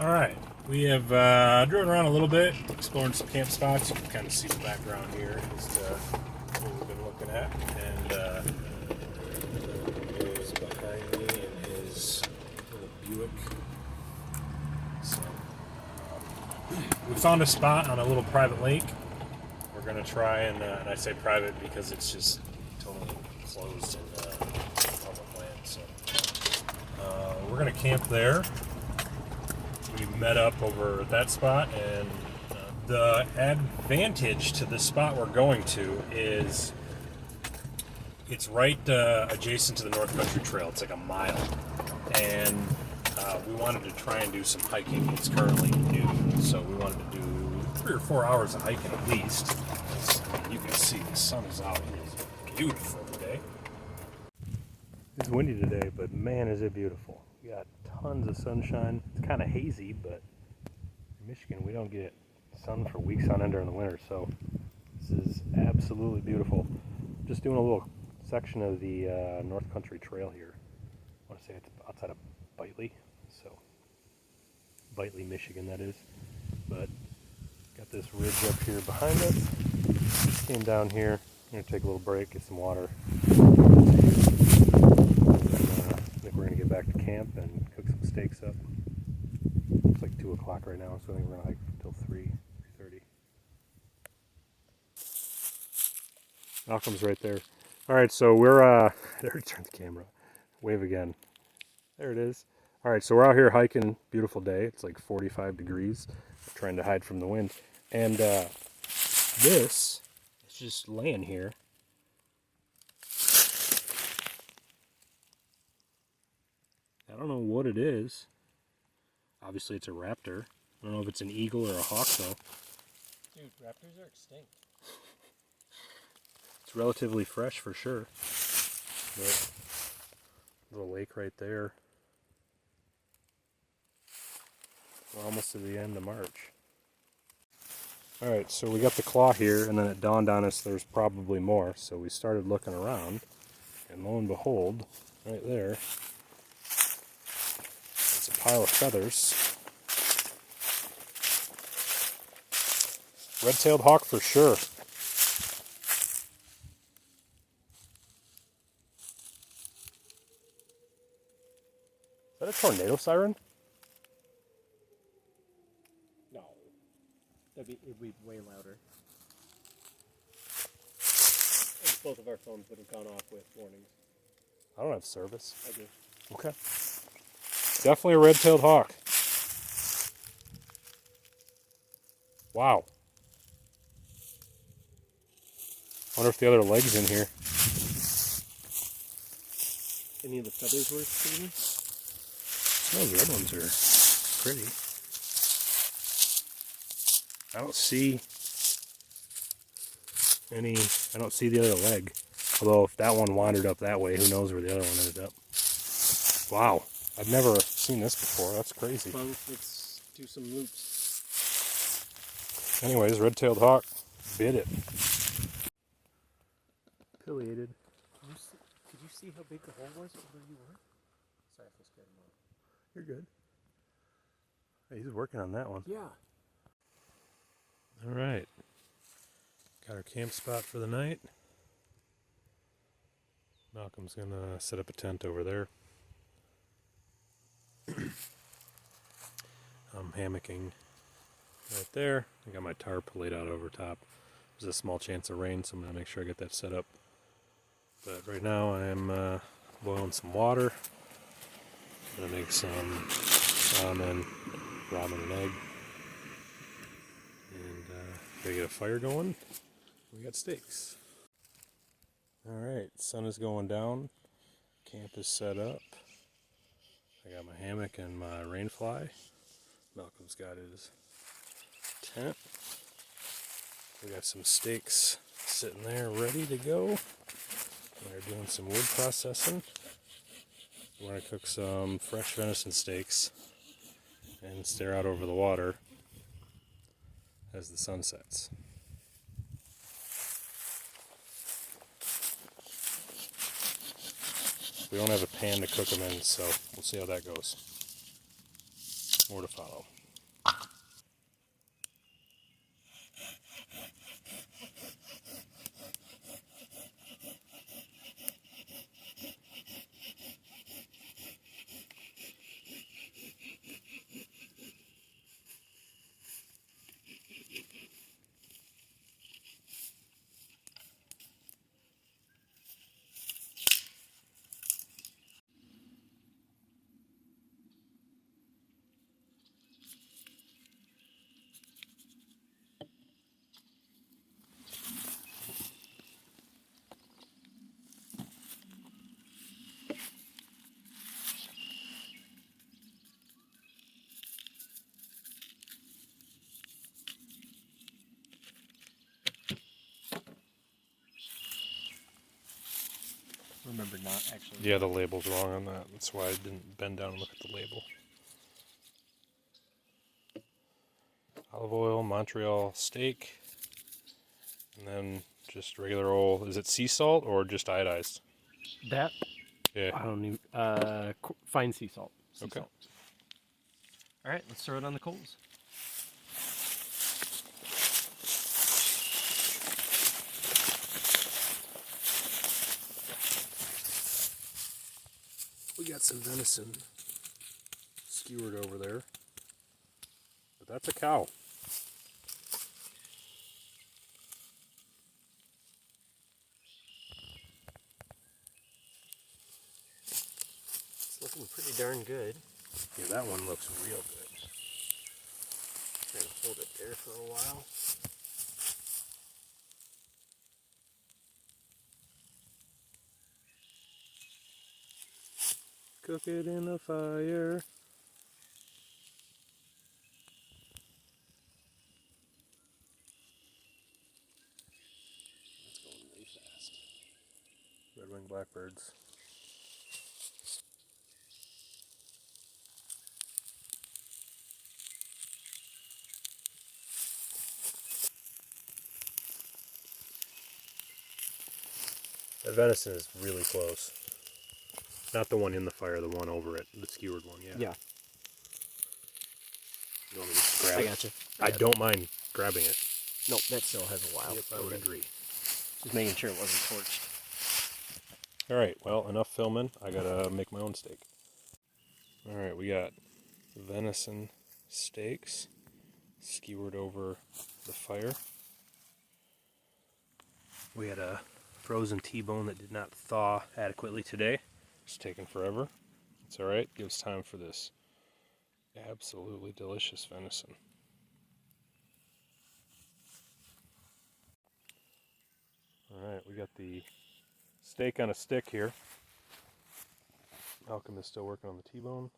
Alright, we have driven around a little bit, exploring some camp spots. You can kind of see the background here as to what we've been looking at. And is behind me in his little Buick. So, we found a spot on a little private lake. We're going to try and I say private because it's just totally closed and public land. So, we're going to camp there. We met up over at that spot, and the advantage to the spot we're going to is it's right adjacent to the North Country Trail. It's like a mile, and we wanted to try and do some hiking. It's currently noon, so we wanted to do 3 or 4 hours of hiking at least. You can see the sun is out. It's beautiful today. It's windy today, but man, is it beautiful. We got tons of sunshine. It's kind of hazy, but in Michigan we don't get sun for weeks on end during the winter, so this is absolutely beautiful. Just doing a little section of the North Country Trail here. I want to say it's outside of Bitely, so Bitely, Michigan that is. But got this ridge up here behind us. Came down here. I'm going to take a little break, get some water. I think we're going to get back to camp and cook some steaks up. It's like 2 o'clock right now, so I think we're going to hike until 3:30. Malcolm's right there. Alright, so we're, I already turned the camera. Wave again. There it is. Alright, so we're out here hiking. Beautiful day. It's like 45 degrees. We're trying to hide from the wind. And this is just laying here. I don't know what it is. Obviously it's a raptor. I don't know if it's an eagle or a hawk though. Dude, raptors are extinct. It's relatively fresh for sure. But little lake right there. We're almost to the end of March. Alright, so we got the claw here, and then it dawned on us there's probably more. So we started looking around, and lo and behold, right there, it's a pile of feathers. Red-tailed hawk for sure. Is that a tornado siren? No. It'd be way louder. And both of our phones would have gone off with warnings. I don't have service. I do. Okay. Definitely a red-tailed hawk. Wow. Wonder if the other leg's in here. Any of the feathers worth seeing? Those red ones are pretty. I don't see any. I don't see the other leg. Although if that one wandered up that way, who knows where the other one ended up. Wow. I've never seen this before. That's crazy. Well, let's do some loops. Anyways, red-tailed hawk bit it. Pileated. Could you see how big the hole was where you were? Sorry if I scared him off. You're good. Hey, he's working on that one. Yeah. All right. Got our camp spot for the night. Malcolm's gonna set up a tent over there. I'm hammocking right there. I got my tarp laid out over top. There's a small chance of rain, so I'm gonna make sure I get that set up. But right now I'm boiling some water. I'm gonna make some ramen and egg. And gotta get a fire going. We got steaks. Alright, sun is going down. Camp is set up. I got my hammock and my rainfly. Malcolm's got his tent. We got some steaks sitting there ready to go. We're doing some wood processing. We're going to cook some fresh venison steaks and stare out over the water as the sun sets. We don't have a pan to cook them in, so we'll see how that goes. More to follow. Remember not actually. Yeah, the label's wrong on that. That's why I didn't bend down and look at the label. Olive oil, Montreal steak, and then just regular old. Is it sea salt or just iodized? That? Yeah. I don't even. Fine sea salt. Sea Okay. salt. All right, let's throw it on the coals. We got some venison skewered over there, but that's a cow. It's looking pretty darn good. Yeah, that one looks real good. Trying to hold it there for a while. Cook it in the fire. It's going really fast. Red-winged blackbirds. That venison is really close. Not the one in the fire, the one over it, the skewered one, yeah. Yeah. You want me to just grab I it? gotcha. I don't mind grabbing it. Nope, that still has a while. Yep, I would agree. Just making sure it wasn't torched. Alright, well, enough filming. I gotta make my own steak. Alright, we got venison steaks skewered over the fire. We had a frozen T-bone that did not thaw adequately today. It's taking forever. It's alright. Gives time for this absolutely delicious venison. Alright, we got the steak on a stick here. Malcolm is still working on the T-bone.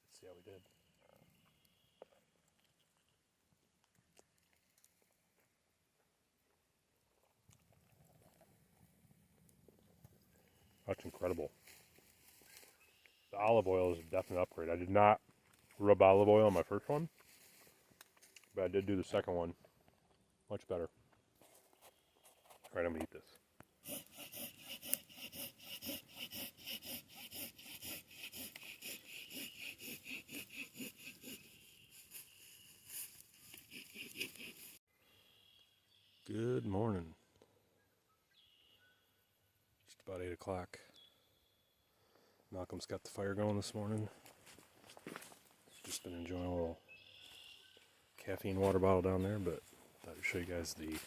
Let's see how we did. That's incredible. The olive oil is a definite upgrade. I did not rub olive oil on my first one, but I did do the second one. Much better. Alright, I'm gonna eat this. Good morning. Just about 8 o'clock. Malcolm's got the fire going this morning. Just been enjoying a little caffeine water bottle down there, but thought I'd show you guys the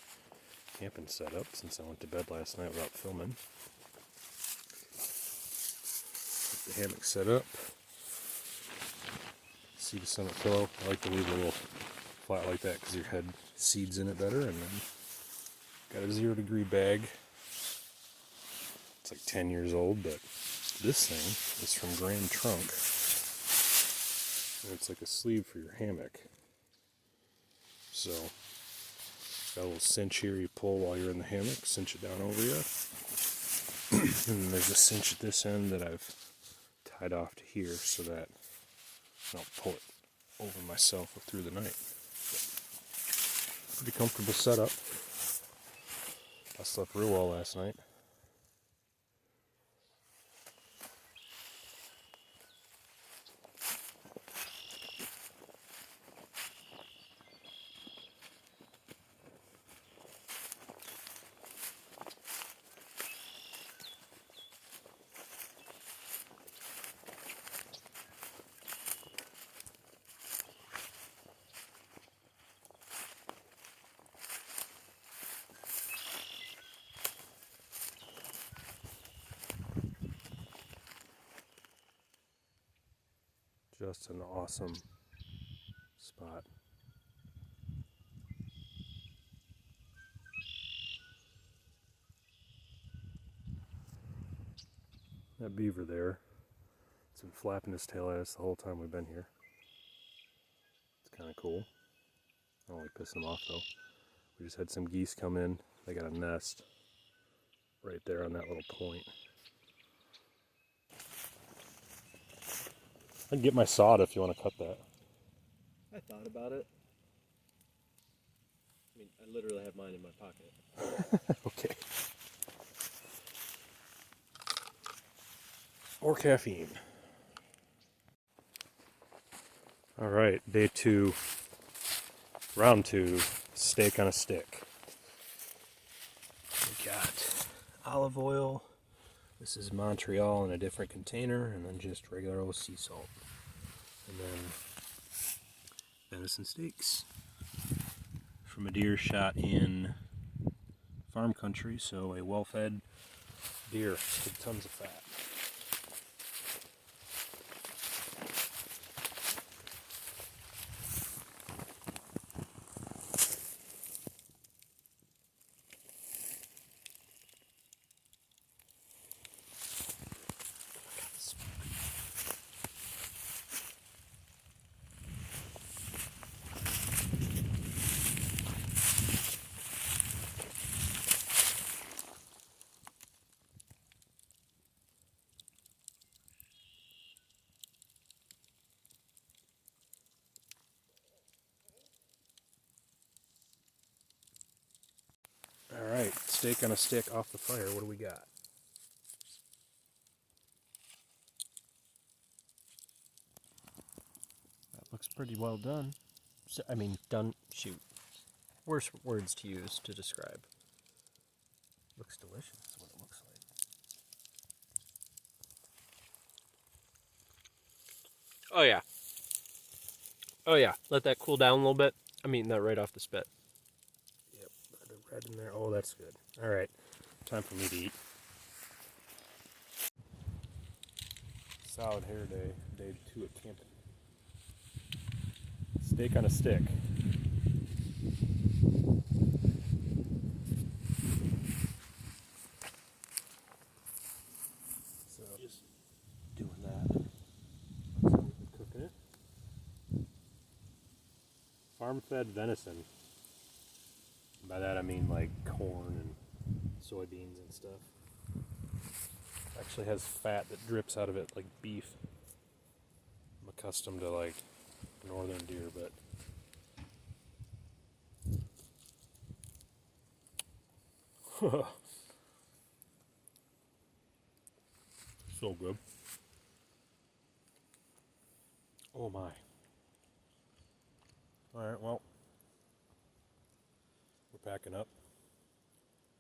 camping setup since I went to bed last night without filming. Get the hammock set up. Seed a summit pillow. I like to leave a little flat like that because your head seeds in it better. And then got a 0 degree bag. It's like 10 years old, but this thing is from Grand Trunk. And it's like a sleeve for your hammock. So, got a little cinch here you pull while you're in the hammock, cinch it down over you. And then there's a cinch at this end that I've tied off to here so that I don't pull it over myself through the night. Pretty comfortable setup. I slept real well last night. Just an awesome spot. That beaver there, it's been flapping his tail at us the whole time we've been here. It's kind of cool. I don't like pissing him off though. We just had some geese come in. They got a nest right there on that little point. I can get my sod if you want to cut that. I thought about it. I mean, I literally have mine in my pocket. Okay. Or caffeine. All right, day 2, round 2, steak on a stick. We got olive oil. This is Montreal in a different container, and then just regular old sea salt. And then venison steaks from a deer shot in farm country, so a well-fed deer with tons of fat. Alright, steak on a stick off the fire. What do we got? That looks pretty well done. So, I mean, done. Shoot. Worse words to use to describe. Looks delicious, is what it looks like. Oh, yeah. Oh, yeah. Let that cool down a little bit. I'm eating that right off the spit. Yep, the red in there. Oh, that's good. Alright, time for me to eat. Solid hair day, day 2 at camping. Steak on a stick. So just doing that. That's how we've been cooking it. Farm-fed venison. By that I mean like corn and soybeans and stuff. Actually has fat that drips out of it like beef. I'm accustomed to like northern deer, but so good. Oh my. Alright, well, we're packing up,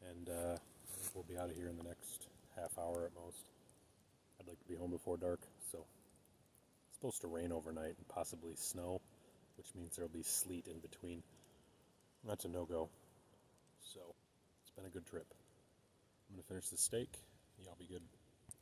and I think we'll be out of here in the next half hour at most. I'd like to be home before dark, so it's supposed to rain overnight and possibly snow, which means there'll be sleet in between. That's a no-go, so it's been a good trip. I'm going to finish the steak. Y'all be good.